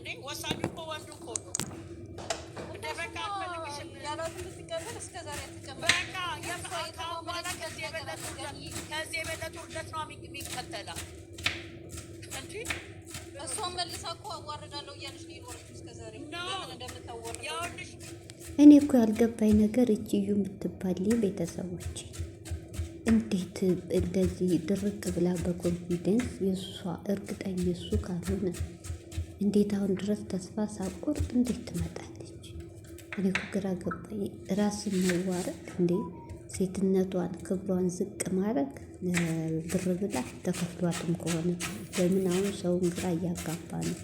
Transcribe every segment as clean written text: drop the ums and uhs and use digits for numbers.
እንዴ ወሳኙ እኮ ወንዱ እኮ ነው። እንደበቃ ፈልግሽም ያላት ልትቀበል እስከዛሬ ተቀበል በቃ የማካው በኋላ ከዚህ የበለጠ ውርደት ነው የሚከተለው እንጂ እሷን መልሳ እኮ አዋርዳለሁ እያለች ነው የኖረችው እስከዛሬ ለምን እንደምታወርድ ያውልሽ። እኔ እኮ ያልገባኝ ነገር እጅዩ የምትባል ቤተሰቦች እንዴት እንደዚህ ድርቅ ብላ በኮንፊደንስ የእሷ እርግጠኛ እሱ ካልሆነ እንዴት አሁን ድረስ ተስፋ ሳቆርጥ እንዴት ትመጣለች? እኔ እኮ ግራ ገባኝ። ራስን መዋረድ እንዴ! ሴትነቷን ክብሯን ዝቅ ማድረግ ብር ብላ ተከፍሏትም ከሆነ ለምን አሁን ሰውን ግራ እያጋባ ነው።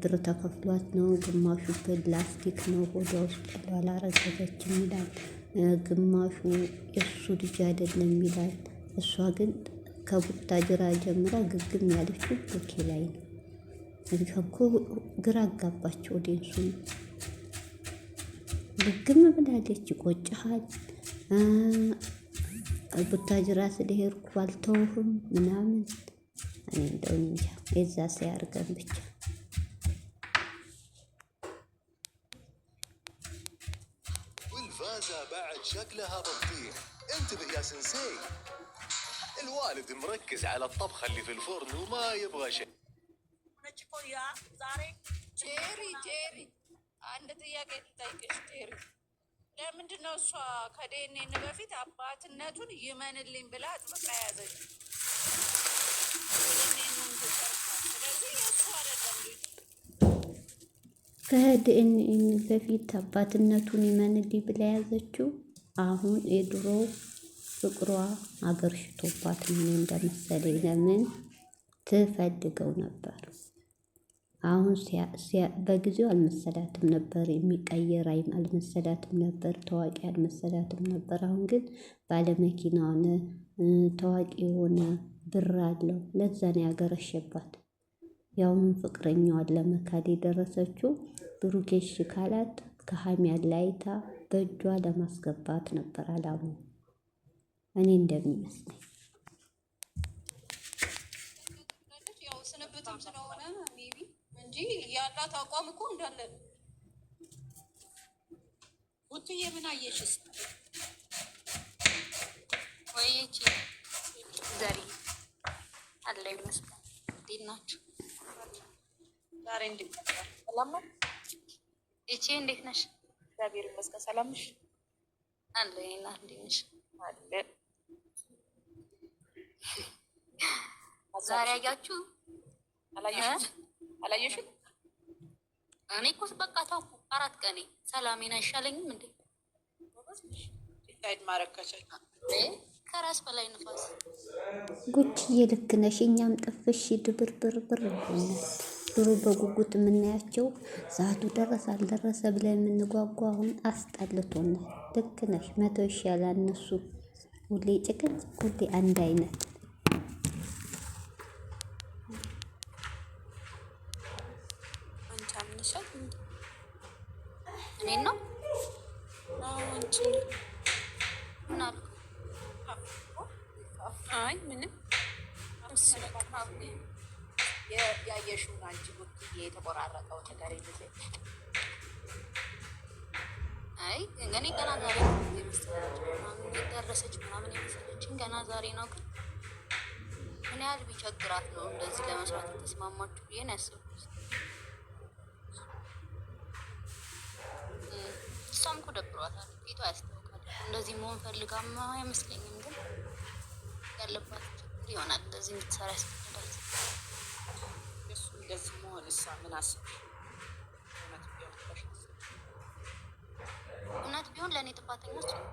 ብር ተከፍሏት ነው፣ ግማሹ ፕላስቲክ ነው ሆዷ ውስጥ ያለው አላረገዘችም ይላል፣ ግማሹ የእሱ ልጅ አይደለም ይላል። እሷ ግን ከቡታጅራ ጀምራ ግግም ያለችው ቦኬ ላይ ነው። እኮ ግራ አጋባቸው። ዴንሱ ግግም ብላለች። ይቆጭሃል ቡታጅራ ስለሄድኩ አልተውህም ምናምን። እኔ እንደው እንጃ የዛ ሲያርገን ብቻ والفازة بعد شكلها بطيخ. انتبه يا سنسي، الوالد مركز على الطبخة اللي في الفرن وما يبغى شيء. ጄሪ አንድ ጥያቄ ልጠይቅሽ ጄሪ። ለምንድን ነው እሷ ከዴኔን በፊት አባትነቱን ይመንልኝ ብላ አጥብቃ ያዘች? ስለዚህ የእሱ አይደለም ልጅ ከዲኤንኤ በፊት አባትነቱን ይመንልኝ ብላ ያዘችው። አሁን የድሮ ፍቅሯ አገር ሽቶባት ምን እንደመሰለኝ ለምን ትፈልገው ነበር። አሁን በጊዜው አልመሰላትም ነበር፣ የሚቀየር አልመሰላትም ነበር፣ ታዋቂ አልመሰላትም ነበር። አሁን ግን ባለመኪና ሆነ፣ ታዋቂ የሆነ ብር አለው። ለዛ ነው ያገረሸባት። ያውም ፍቅረኛዋን ለመካድ የደረሰችው ብሩኬሽ ካላት ከሀሚ ያላይታ በእጇ ለማስገባት ነበር አላማው፣ እኔ እንደሚመስለኝ። ያው ስንብትም ስለሆነ ሜቢ እንጂ ያላት አቋም እኮ እንዳለ ነው። ውትዬ ምን አየሽስ? ወይቺ ዘሪ አለ ይመስላል። እንዴት ናችሁ? ዛሬ እንዴት ነበር? ሰላም ነው። እቺ እንዴት ነሽ? እግዚአብሔር ይመስገን። ሰላም ነሽ? አለ ይና እንዴት ነሽ? አለ ዛሬ አያችሁ? አላየሽም? እኔ እኮ በቃ ታውቁ 4 ቀኔ ሰላሜን አይሻለኝም እንዴ? ዲሳይድ ማድረግ ከቻልክ ከራስ በላይ ንፋስ። ጉቺዬ ልክ ነሽ። እኛም ጥፍሽ ድብርብርብር ይሆናል። ድሮ በጉጉት የምናያቸው ሰዓቱ ደረሰ አልደረሰ ብለን የምንጓጓ አሁን አስጠልቶናል። ልክ ነሽ። 100 ይሻላል። እነሱ ሁሌ ጭቅጭቅ፣ ሁሌ አንድ አይነት። እኔ ነው አንቺ ምን አልኩ? አይ ምንም ያየሽውን አንቺ ጉትዬ የተቆራረጠው ነገር ይዘ አይ እኔ ገና ዛሬ ደረሰች ምናምን የመሰለችኝ ገና ዛሬ ነው። ግን ምን ያህል ቢቸግራት ነው እንደዚህ ለመስራት የተስማማችሁ ብዬ ነው ያሰብኩት። እሷም እኮ ደብሯታል፣ ፊቷ ያስታውቃል። እንደዚህ መሆን ፈልጋማ አይመስለኝም። ግን ያለባት ይሆናል እንደዚህ የምትሰራ ያስገድዳት። እሱ እንደዚህ መሆን እሷ ምን አሰብሽ? እውነት ቢሆን ለእኔ ጥፋተኞች ነው።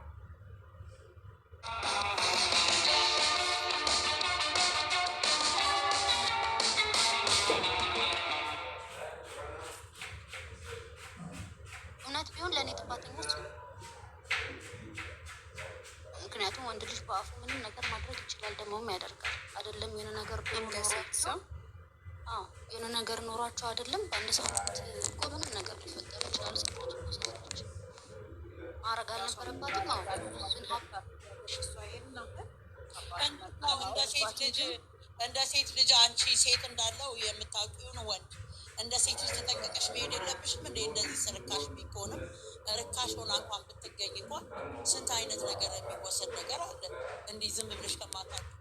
እውነት ቢሆን ለእኔ ጥፋተኞች ነው። ምክንያቱም ወንድ ልጅ በአፉ ምንም ነገር ማድረግ ይችላል፣ ደግሞም ያደርጋል። አይደለም የሆነ ነገር ሰው የሆነ ነገር ኖሯቸው አይደለም በአንድ ሰው እኮ ምንም ነገር ሊፈጠር ይችላል። ሰዎች ማድረግ አልነበረባትም። እንደ ሴት ልጅ አንቺ ሴት እንዳለው የምታውቂውን ወንድ እንደ ሴት ልጅ ተጠንቀቀሽ መሄድ የለብሽም እንደ እንደዚህ ርካሽ ቢሆንም ርካሽ ሆና እንኳን ብትገኝ እንኳን ስንት አይነት ነገር የሚወሰድ ነገር አለ። እንዲህ ዝም ብለሽ ከማታውቂው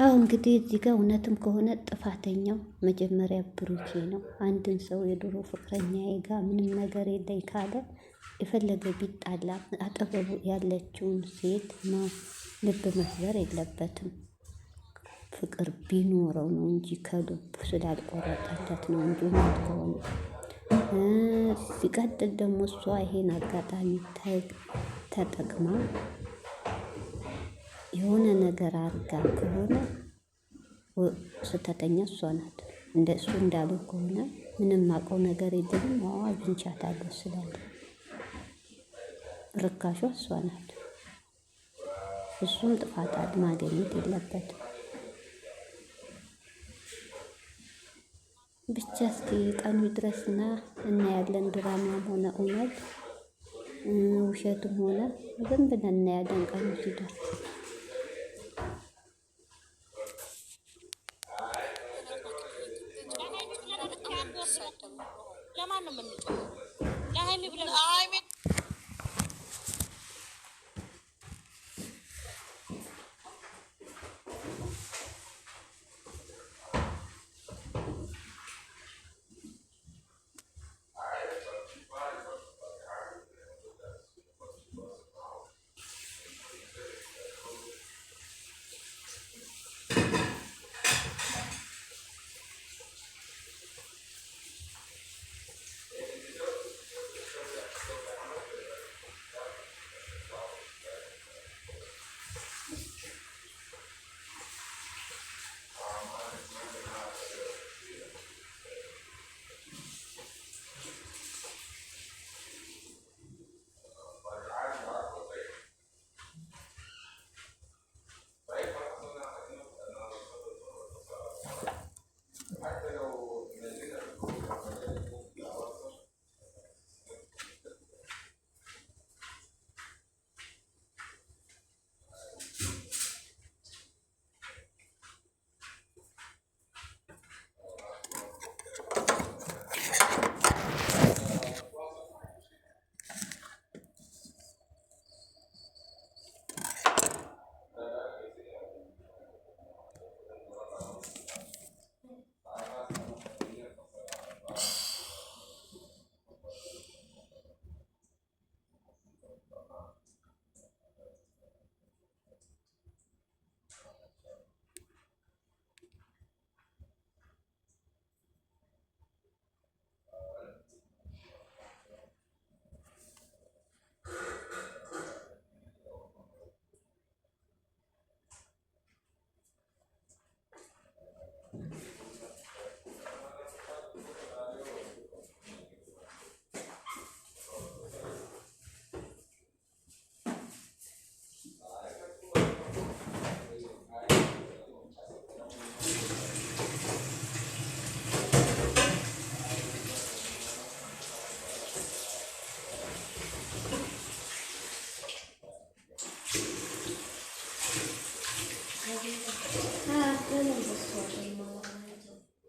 አሁ እንግዲህ እዚህ ጋር እውነትም ከሆነ ጥፋተኛው መጀመሪያ ብሩኬ ነው። አንድን ሰው የድሮ ፍቅረኛዬ ጋር ምንም ነገር የለኝ ካለ የፈለገ ቢጣላ አጠገቡ ያለችውን ሴት ልብ መስበር የለበትም። ፍቅር ቢኖረው ነው እንጂ ከልቡ ስላልቆረጠለት ነው እንጂ እውነት ከሆነ ሲቀጥል ደግሞ እሷ ይሄን አጋጣሚ ተጠቅማ የሆነ ነገር አድርጋ ከሆነ ስህተተኛ እሷ ናት። እንደ እሱ እንዳሉ ከሆነ ምንም አውቀው ነገር የለኝም አግኝቻታለሁ ስላለ ርካሿ እሷ ናት። እሱም ጥፋት ማግኘት የለበትም። ብቻ እስኪ ቀኑ ድረስና እናያለን። ድራማም ሆነ እውነት ውሸትም ሆነ ዝም ብለን እናያለን ቀኑ ሲደርስ። ለማን ነው የምንጮኸው? ለሀይሚ ብለን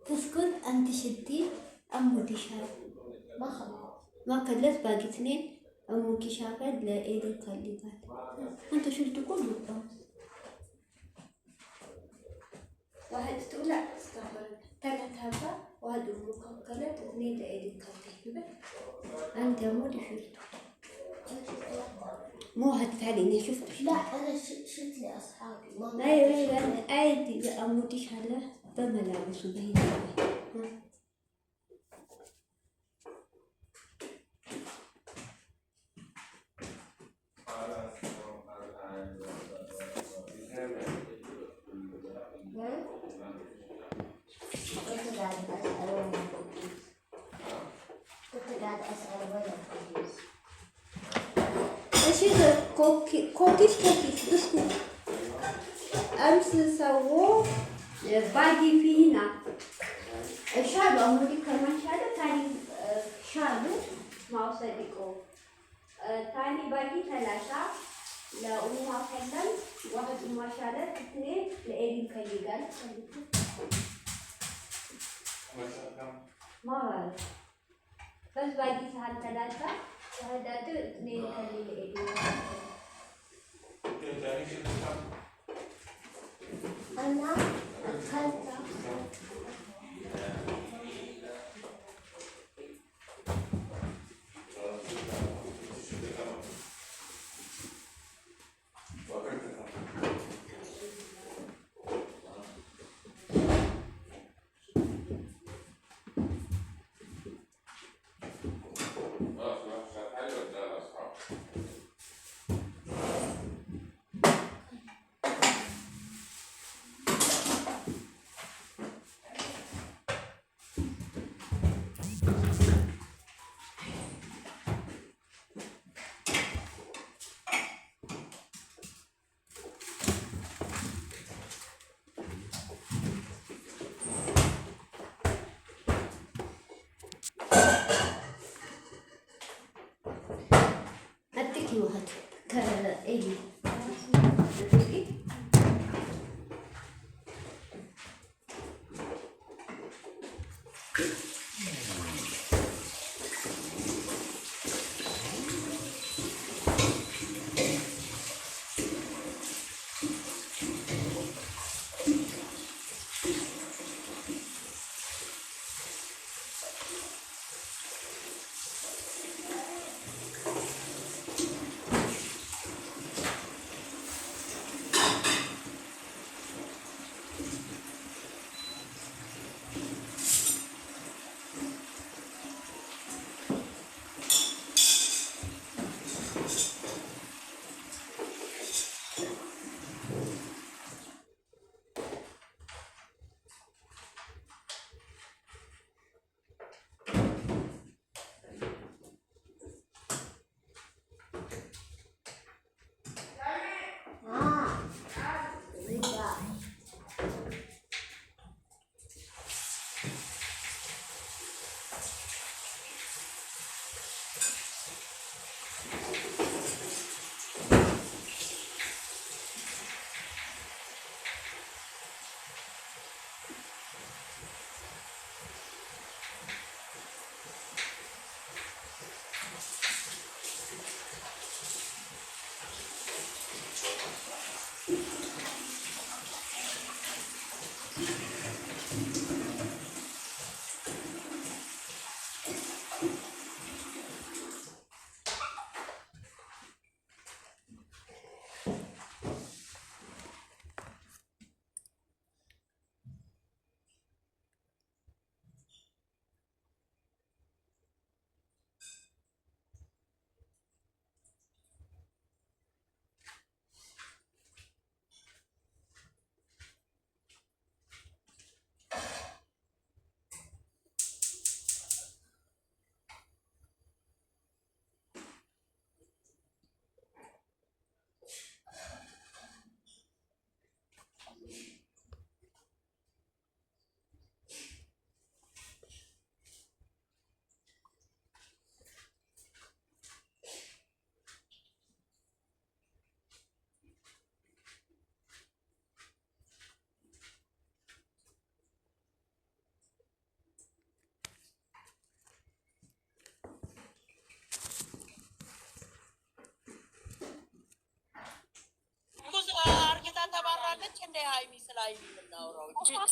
تسكت أنت شدي أمودي شاب ما كلت باقي اثنين أمك شافت لإيدي كلبات أنت شلت كله واحد تقول لا استغفر ثلاث هبة واحد أمك كلت اثنين لإيدي كلبات أنت أمودي شلته مو هتفعليني شفت لا انا شلت لاصحابي ماما ايوه عادي اموتش على بملابس وبهنا كنت قاعد اسال ولا كويس ايش كوكيس بسكوت امس سووا باقي في هنا شالوا اموري كمان شالوا ثاني شالوا ما صدقوا ثاني باقي ثلاثة لأمها كلم واحد أمها شالت اثنين لإيدي كلي قال ما بعرف بس باقي ساعة 3 شهادات اثنين خلي لإيدي أنا أكلت أديكي واحد كإيدي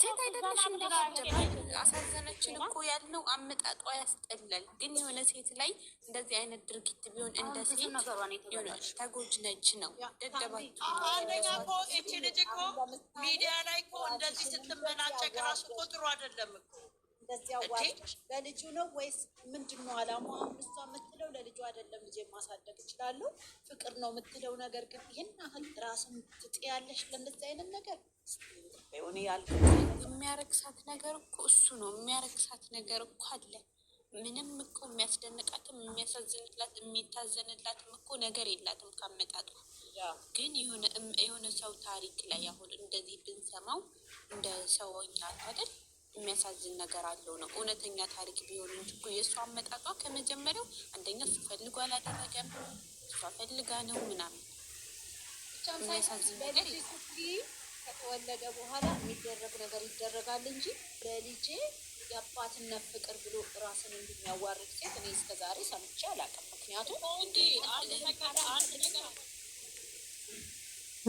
ሴት አይደለሽ እንደማጀመር አሳዘነችን እኮ ያልነው አመጣጧ ያስጠላል። ግን የሆነ ሴት ላይ እንደዚህ አይነት ድርጊት ቢሆን እንደ ሴት ተጎጅ ነች ነው ደደባችሁ። አንደኛ እኮ እቺ ልጅ እኮ ሚዲያ ላይ እኮ እንደዚህ ስትመናጨቅ ራሱ እኮ ጥሩ አይደለም እኮ። እንደዚህ አዋጭ ለልጁ ነው ወይስ ምንድን ነው አላማው? አሁን እሷ የምትለው ለልጁ አይደለም ልጄ ማሳደግ እችላለሁ ፍቅር ነው የምትለው ነገር ግን ይህን ያህል ራስን ትጥያለሽ ለእንደዚህ አይነት ነገር ሆነ ያልኩ የሚያረክሳት ነገር እኮ እሱ ነው። የሚያረክሳት ነገር እኮ አለ። ምንም እኮ የሚያስደንቃትም የሚያሳዝንላት የሚታዘንላትም እኮ ነገር የላትም ካመጣጡ። ግን የሆነ ሰው ታሪክ ላይ አሁን እንደዚህ ብንሰማው እንደ ሰውኛ አይደል የሚያሳዝን ነገር አለው ነው። እውነተኛ ታሪክ ቢሆን እንጂ እኮ የእሷ አመጣጧ ከመጀመሪያው አንደኛ እሱ ፈልጎ አላደረገም፣ እሷ ፈልጋ ነው ምናምን የሚያሳዝን ነገር ከተወለደ በኋላ የሚደረግ ነገር ይደረጋል እንጂ ለልጄ የአባትነት ፍቅር ብሎ ራስን እንደሚያዋርድ ሴት እኔ እስከዛሬ ሰምቼ አላውቅም። ምክንያቱም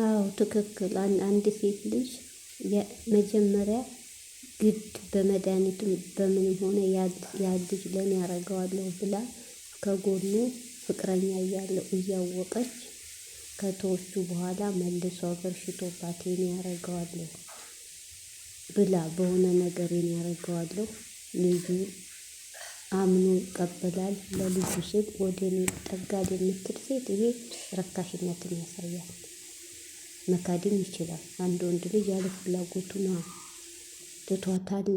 አዎ ትክክል። አንድ ሴት ልጅ መጀመሪያ ግድ በመድኃኒትም በምንም ሆነ ያ ልጅ ለኔ ያደርገዋለሁ ብላ ከጎኑ ፍቅረኛ እያለው እያወቀች ከተወቹ በኋላ መልሶ አገርሽቶባት የኔ ያደርገዋለሁ ብላ በሆነ ነገር የኔ ያደርገዋለሁ ልጁ አምኖ ይቀበላል። ለልጁ ስል ወደ እኔ ይጠጋል የምትል ሴት ይሄ ርካሽነትን ያሳያል። መካድም ይችላል። አንድ ወንድ ልጅ ያለ ፍላጎቱ ነው ትቷታላ፣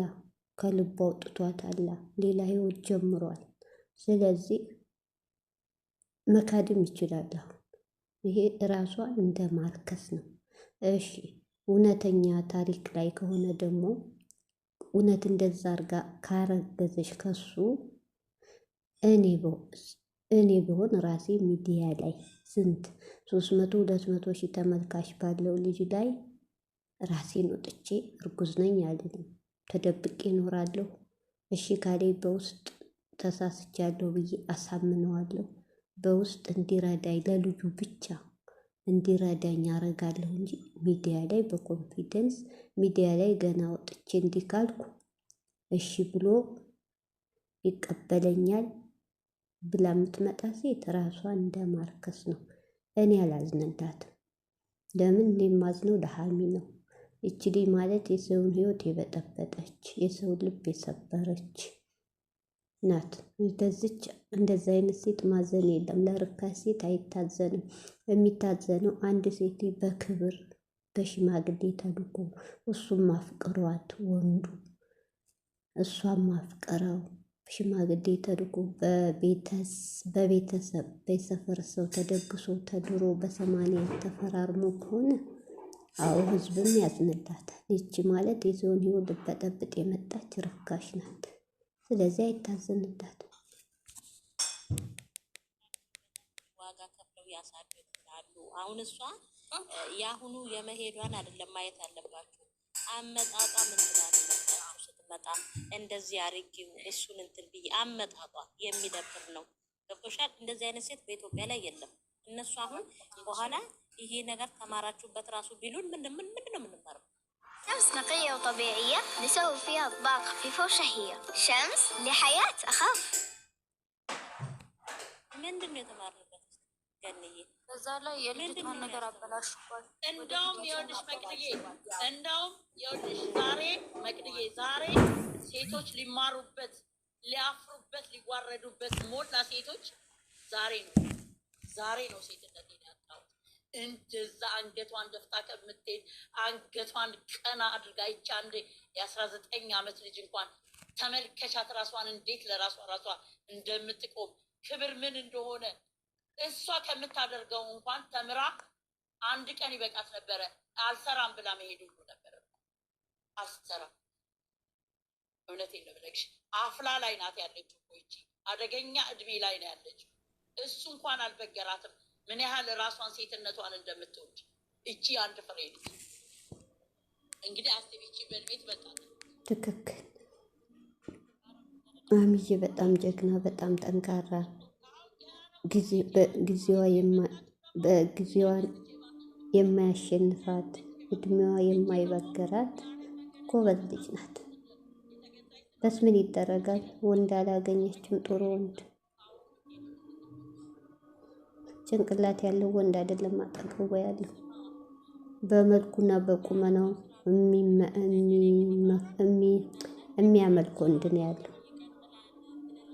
ከልቡ አውጥቷታላ፣ ሌላ ህይወት ጀምሯል። ስለዚህ መካድም ይችላል። ይሄ ራሷን እንደ ማርከስ ነው። እሺ እውነተኛ ታሪክ ላይ ከሆነ ደግሞ እውነት እንደዛ አርጋ ካረገዘች ከሱ እኔ ብሆን ራሴ ሚዲያ ላይ ስንት 300-200 ሺህ ተመልካች ባለው ልጅ ላይ ራሴን ወጥቼ እርጉዝ ነኝ አልልም። ተደብቄ እኖራለሁ። እሺ ካሌ በውስጥ ተሳስቻለሁ ብዬ አሳምነዋለሁ። በውስጥ እንዲረዳኝ ለልጁ ብቻ እንዲረዳኝ አረጋለሁ እንጂ ሚዲያ ላይ በኮንፊደንስ ሚዲያ ላይ ገና ወጥቼ እንዲህ ካልኩ እሺ ብሎ ይቀበለኛል ብላ የምትመጣ ሴት ራሷን እንደማርከስ ነው። እኔ አላዝንላትም። ለምን እኔ የማዝነው ለሀሚ ነው። እቺ ልጅ ማለት የሰውን ህይወት የበጠበጠች የሰውን ልብ የሰበረች ናት። እንደዛ አይነት ሴት ማዘን የለም። ለርካሽ ሴት አይታዘንም። የሚታዘነው አንድ ሴት በክብር በሽማግሌ ተልኮ እሱም ማፍቅሯት ወንዱ እሷም ማፍቀረው ሽማግሌ ተልኮ በቤተሰብ በሰፈር ሰው ተደግሶ ተድሮ በ80 ተፈራርሞ ከሆነ አዎ ህዝብም ያዝንላታል። ይቺ ማለት የሰውን ህይወት ልበጠብጥ የመጣች ርካሽ ናት። ስለዚህ አይታዘንላትም። ዋጋ ከፍለው ያሳድጋሉ። አሁን እሷ የአሁኑ የመሄዷን አይደለም ማየት ያለባችሁ። አመጣጧ ምን ትላለች? ስትመጣ እንደዚህ አርጊው እሱን እንትን ብዬ አመጣጧ የሚደብር ነው። ገብቶሻል? እንደዚህ አይነት ሴት በኢትዮጵያ ላይ የለም። እነሱ አሁን በኋላ ይሄ ነገር ተማራችሁበት ራሱ ቢሉን ምንድን ነው የምንማረው? شمس نقية وطبيعية نسوي فيها أطباق خفيفة وشهية. شمس لحياة أخف. ምንድን ነው የተማርንበት? ገንዬ እዛ ላይ የልጅቷን ነገር አበላሽኳል። እንደውም ይኸውልሽ ዛሬ ሴቶች ሊማሩበት ሊያፍሩበት ሊዋረዱበት ሞላ ሴቶች ዛሬ ነው ሴትነት ያጣው። እንደዛ አንገቷን ደፍታ ከምትሄድ አንገቷን ቀና አድርጋ ይቻ አንድ የ19 ዓመት ልጅ እንኳን ተመልከቻት ራሷን እንዴት ለራሷ እንደምትቆም ክብር ምን እንደሆነ እሷ ከምታደርገው እንኳን ተምራ አንድ ቀን ይበቃት ነበረ። አልሰራም ብላ መሄድ ሁሉ ነበረ። አልሰራም። እውነቴን ነው ብለሽ አፍላ ላይ ናት ያለችው እኮ ይቺ አደገኛ እድሜ ላይ ነው ያለችው። እሱ እንኳን አልበገራትም ምን ያህል ራሷን ሴትነቷን እንደምትወድ እቺ አንድ ፍሬ ልጅ እንግዲህ አስቢቺ በልቤት በጣም ትክክል። ማሚዬ በጣም ጀግና በጣም ጠንካራ በጊዜዋን የማያሸንፋት እድሜዋ የማይበገራት ጎበዝ ልጅ ናት። በስ ምን ይደረጋል? ወንድ አላገኘችም። ጥሩ ወንድ ጭንቅላት ያለው ወንድ አይደለም አጠገቧ ያለው። በመልኩና በቁመናው የሚያመልክ ወንድ ነው ያለው።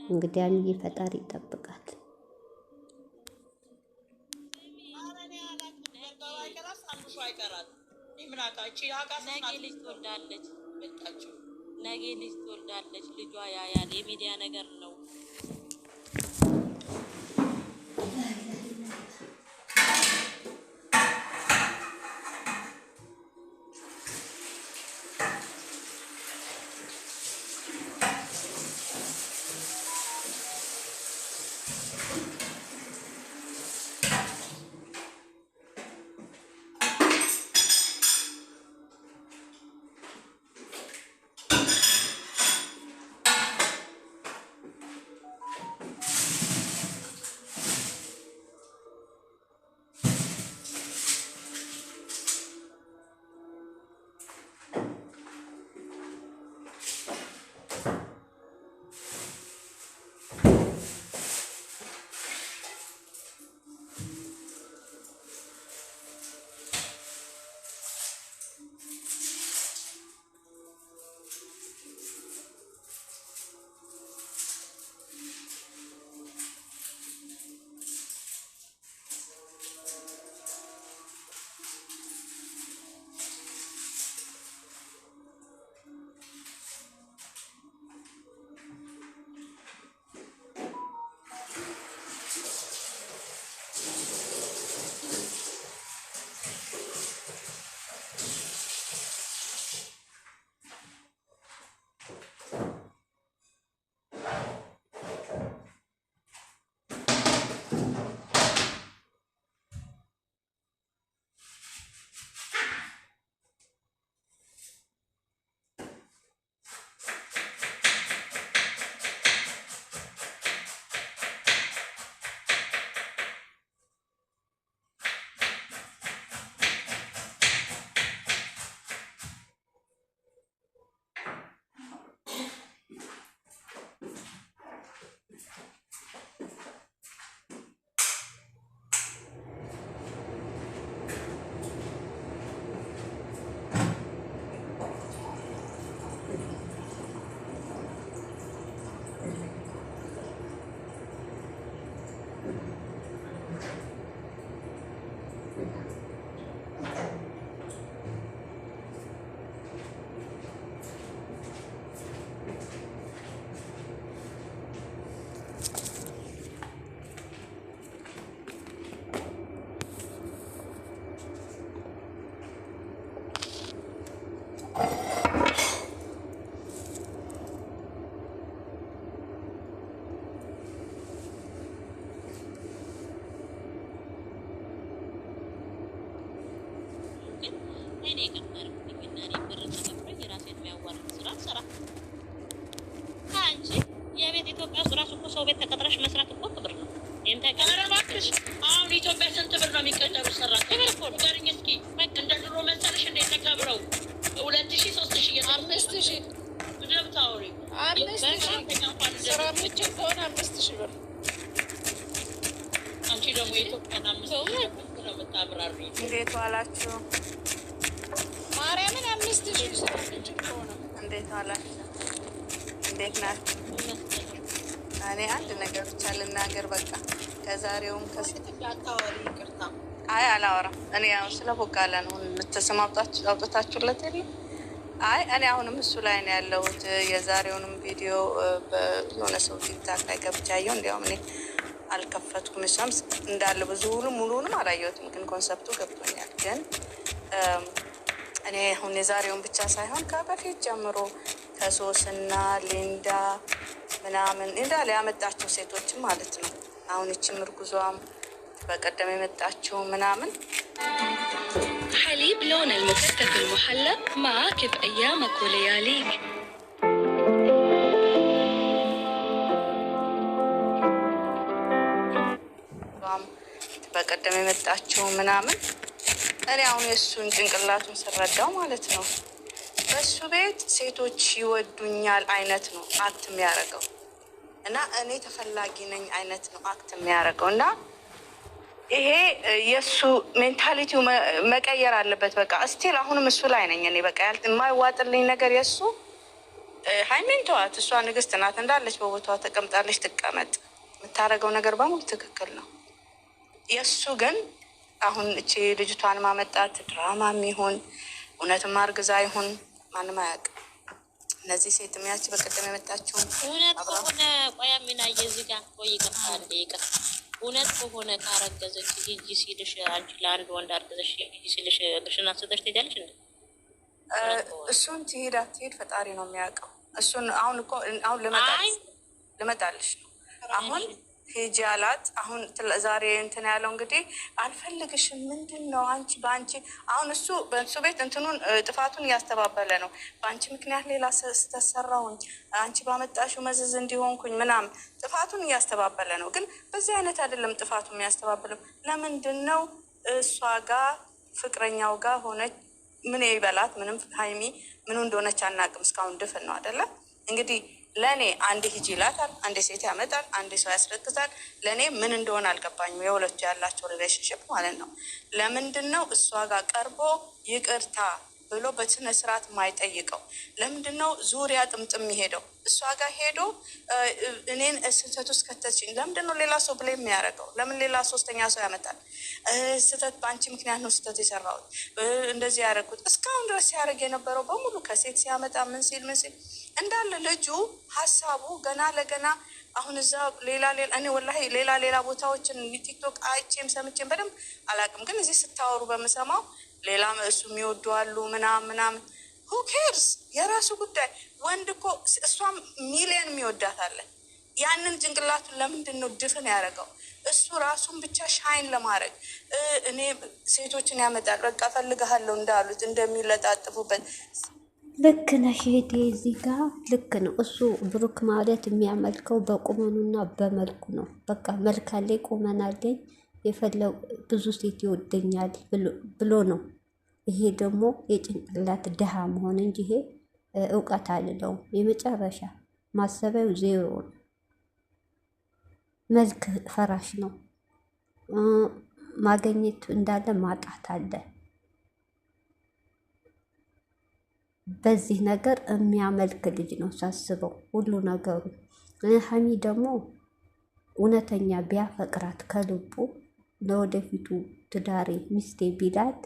እንግዲህ አንዬ ፈጣሪ ይጠብቃት። ነገ ልጅ ትወልዳለች። ልጇ ያያል። የሚዲያ ነገር ነው። ነው የሚቀጠሩ ሰራተኛ እኮ ንገሪኝ እስኪ። እንደ ድሮ መሰለሽ እንዴት ተከብረው 2000 3000 5000 ምንም ታውሪ 5000 ስራ ምጭ ከሆነ 5000 ብር አንቺ ደግሞ የኢትዮጵያን 5000 ብር ነው የምታብራሪ። እንዴት ዋላችሁ? ማርያምን 5000 ስራ ምጭ ከሆነ እንዴት ዋላችሁ? እንዴት ናችሁ? እኔ አንድ ነገር ብቻ ልናገር በቃ ከዛሬውም ከስላታወሪ ይቅርታ። አይ አላወራም። እኔ ያው ስለ ቦጋለ ነው ልትስም አውጥታችሁለት የለም። አይ እኔ አሁንም እሱ ላይ ነው ያለሁት። የዛሬውንም ቪዲዮ በሆነ ሰው ቲክታክ ላይ ገብቼ አየሁ። እንዲያውም እኔ አልከፈትኩም። እሷም እንዳለ ሙሉንም አላየሁትም፣ ግን ኮንሰፕቱ ገብቶኛል። ግን እኔ አሁን የዛሬውን ብቻ ሳይሆን ከበፊት ጀምሮ ከሶስና ሊንዳ ምናምን እንዳለ ያመጣቸው ሴቶችም ማለት ነው። አሁን እቺ ምርጉዟም በቀደም የመጣቸው ምናምን حليب لون المكثف المحلى معك بأيامك ولياليك. በቀደም የመጣቸው ምናምን እኔ አሁን የእሱን ጭንቅላቱን ስረዳው ማለት ነው በሱ ቤት ሴቶች ይወዱኛል አይነት ነው አክት የሚያደርገው እና እኔ ተፈላጊ ነኝ አይነት ነው አክት የሚያደርገው እና ይሄ የእሱ ሜንታሊቲው መቀየር አለበት። በቃ እስቲል አሁንም እሱ ላይ ነኝ እኔ በቃ የማይዋጥልኝ ነገር የእሱ ሃይሜን ተዋት፣ እሷ ንግስት ናት እንዳለች በቦታዋ ተቀምጣለች፣ ትቀመጥ። የምታደርገው ነገር በሙሉ ትክክል ነው። የእሱ ግን አሁን እቺ ልጅቷን ማመጣት ድራማም ይሁን እውነትም አርግዛ ይሁን ማንም አያውቅም። እነዚህ ሴት የሚያች በቀደም የመጣችው እውነት ከሆነ ቆያ ሚና የዚህ ጋር ቆይ ይቀርታል ይቀር እውነት ከሆነ ካረገዘች ሂጂ ሲልሽ አንቺ ለአንድ ወንድ አርገዘሽ ሂጂ ሲልሽ ልሽና ሰደሽ ትሄዳለሽ እንዴ? እሱን ትሄድ አትሄድ ፈጣሪ ነው የሚያውቀው። እሱን አሁን እኮ አሁን ልመጣልሽ ነው አሁን ሂጂ አላት። አሁን ዛሬ እንትን ያለው እንግዲህ አልፈልግሽም ምንድን ነው አንቺ በአንቺ አሁን እሱ በእሱ ቤት እንትኑን ጥፋቱን እያስተባበለ ነው። በአንቺ ምክንያት ሌላ ስተሰራሁኝ አንቺ ባመጣሽው መዘዝ እንዲሆንኩኝ ምናምን ጥፋቱን እያስተባበለ ነው። ግን በዚህ አይነት አይደለም ጥፋቱ የሚያስተባብለው። ለምንድን ነው እሷ ጋር ፍቅረኛው ጋር ሆነች? ምን ይበላት ምንም ሀይሚ ምኑ እንደሆነች አናውቅም። እስካሁን ድፍን ነው አይደለ? እንግዲህ ለእኔ አንድ ሂጂ ይላታል፣ አንድ ሴት ያመጣል፣ አንድ ሰው ያስረግዛል። ለእኔ ምን እንደሆነ አልገባኝም። የሁለቱ ያላቸው ሪሌሽንሽፕ ማለት ነው። ለምንድን ነው እሷ ጋር ቀርቦ ይቅርታ ብሎ በስነ ስርዓት የማይጠይቀው? ለምንድን ነው ዙሪያ ጥምጥም የሚሄደው? እሷ ጋር ሄዶ እኔን ስህተት ውስጥ ከተችኝ ለምንድን ነው ሌላ ሰው ብላ የሚያደርገው? ለምን ሌላ ሶስተኛ ሰው ያመጣል? ስህተት በአንቺ ምክንያት ነው ስህተት የሰራሁት እንደዚህ ያደረግኩት። እስካሁን ድረስ ሲያደርግ የነበረው በሙሉ ከሴት ሲያመጣ ምን ሲል እንዳለ ልጁ ሀሳቡ ገና ለገና አሁን እዛ ሌላ እኔ ወላሂ ሌላ ቦታዎችን ቲክቶክ አይቼም ሰምቼም በደንብ አላውቅም፣ ግን እዚህ ስታወሩ በምሰማው ሌላ እሱ የሚወዱ አሉ ምናምን ሁ ኬርስ የራሱ ጉዳይ። ወንድ እኮ እሷም ሚሊየን የሚወዳት አለ። ያንን ጭንቅላቱን ለምንድን ነው ድፍን ያደረገው? እሱ ራሱን ብቻ ሻይን ለማድረግ እኔ ሴቶችን ያመጣል በቃ ፈልግሃለሁ እንዳሉት እንደሚለጣጥፉበት ልክ ነሽ እህቴ፣ እዚህ ጋር ልክ ነው። እሱ ብሩክ ማለት የሚያመልከው በቁመኑና በመልኩ ነው። በቃ መልክ አለኝ ቁመና አለኝ የፈለው ብዙ ሴት ይወደኛል ብሎ ነው። ይሄ ደግሞ የጭንቅላት ድሃ መሆን እንጂ ይሄ እውቀት አልለውም። የመጨረሻ ማሰቢያው ዜሮ ነው። መልክ ፈራሽ ነው። ማገኘት እንዳለ ማጣት አለ። በዚህ ነገር የሚያመልክ ልጅ ነው ሳስበው ሁሉ ነገሩ። ሀሚ ደግሞ እውነተኛ ቢያፈቅራት ከልቡ ለወደፊቱ ትዳሬ ሚስቴ ቢላት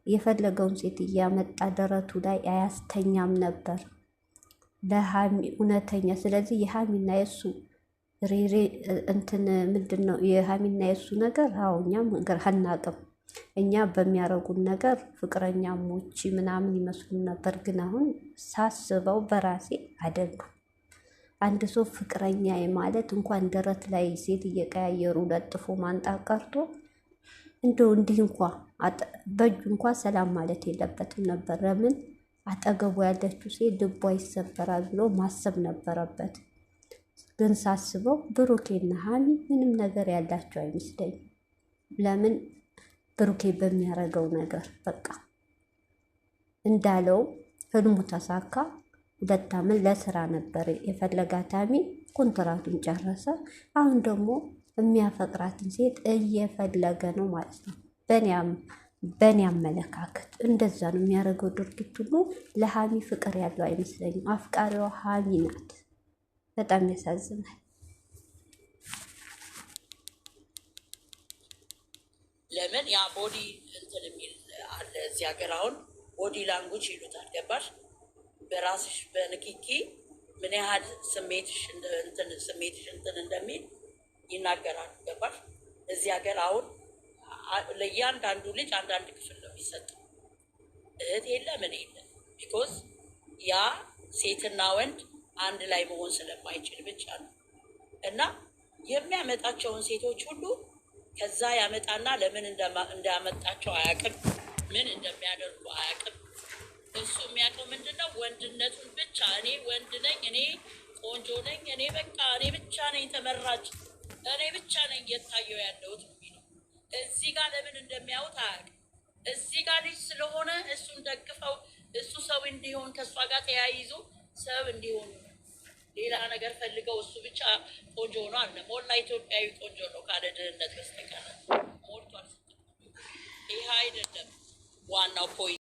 የፈለገውን ሴት እያመጣ ደረቱ ላይ አያስተኛም ነበር ለሀሚ እውነተኛ። ስለዚህ የሀሚና የሱ ሬሬ እንትን ምንድን ነው የሀሚና የሱ ነገር? አዎ እኛም ነገር አናቅም። እኛ በሚያረጉን ነገር ፍቅረኛሞች ምናምን ይመስሉን ነበር። ግን አሁን ሳስበው በራሴ አይደሉም። አንድ ሰው ፍቅረኛ ማለት እንኳን ደረት ላይ ሴት እየቀያየሩ ለጥፎ ማንጣት ቀርቶ እንደው እንዲህ እንኳ በእጁ እንኳ ሰላም ማለት የለበትም ነበር። ለምን አጠገቡ ያለችው ሴት ልቧ ይሰበራል ብሎ ማሰብ ነበረበት። ግን ሳስበው ብሩኬና ሀሚ ምንም ነገር ያላቸው አይመስለኝም። ለምን ብሩኬ በሚያረገው ነገር በቃ እንዳለው ህልሙ ተሳካ። 2 ዓመት ለስራ ነበር የፈለጋት አሚ ኮንትራቱን ጨረሰ። አሁን ደግሞ የሚያፈቅራትን ሴት እየፈለገ ነው ማለት ነው። በእኔ አመለካከት እንደዛ ነው የሚያደርገው ድርጊት ሁሉ። ለሀሚ ፍቅር ያለው አይመስለኝም። አፍቃሪዋ ሀሚ ናት። በጣም ያሳዝናል። ለምን ያ ቦዲ እንትን የሚል አለ እዚህ ሀገር አሁን ቦዲ ላንጉጅ ይሉታል። ገባሽ? በራስሽ በንኪኪ ምን ያህል ስሜትሽ እንትን እንደሚል ይናገራሉ። ገባሽ? እዚህ ሀገር አሁን ለእያንዳንዱ ልጅ አንዳንድ ክፍል ነው የሚሰጠው። እህት የለ ምን የለ ቢኮዝ ያ ሴትና ወንድ አንድ ላይ መሆን ስለማይችል ብቻ ነው። እና የሚያመጣቸውን ሴቶች ሁሉ ከዛ ያመጣና ለምን እንዳመጣቸው አያውቅም፣ ምን እንደሚያደርጉ አያውቅም። እሱ የሚያውቀው ምንድነው? ወንድነቱን ብቻ። እኔ ወንድ ነኝ፣ እኔ ቆንጆ ነኝ፣ እኔ በቃ እኔ ብቻ ነኝ ተመራጭ፣ እኔ ብቻ ነኝ እየታየው ያለሁት የሚለው እዚህ ጋር ለምን እንደሚያዩት አያውቅም። እዚህ ጋር ልጅ ስለሆነ እሱን ደግፈው እሱ ሰው እንዲሆን ከእሷ ጋር ተያይዞ ሰው እንዲሆኑ ሌላ ነገር ፈልገው እሱ ብቻ ቆንጆ ሆኖ አለ። ሞላ ኢትዮጵያዊ ቆንጆ ነው ካለ ድህነት በስተቀር ሞልቷል። ይህ አይደለም ዋናው ፖይንት።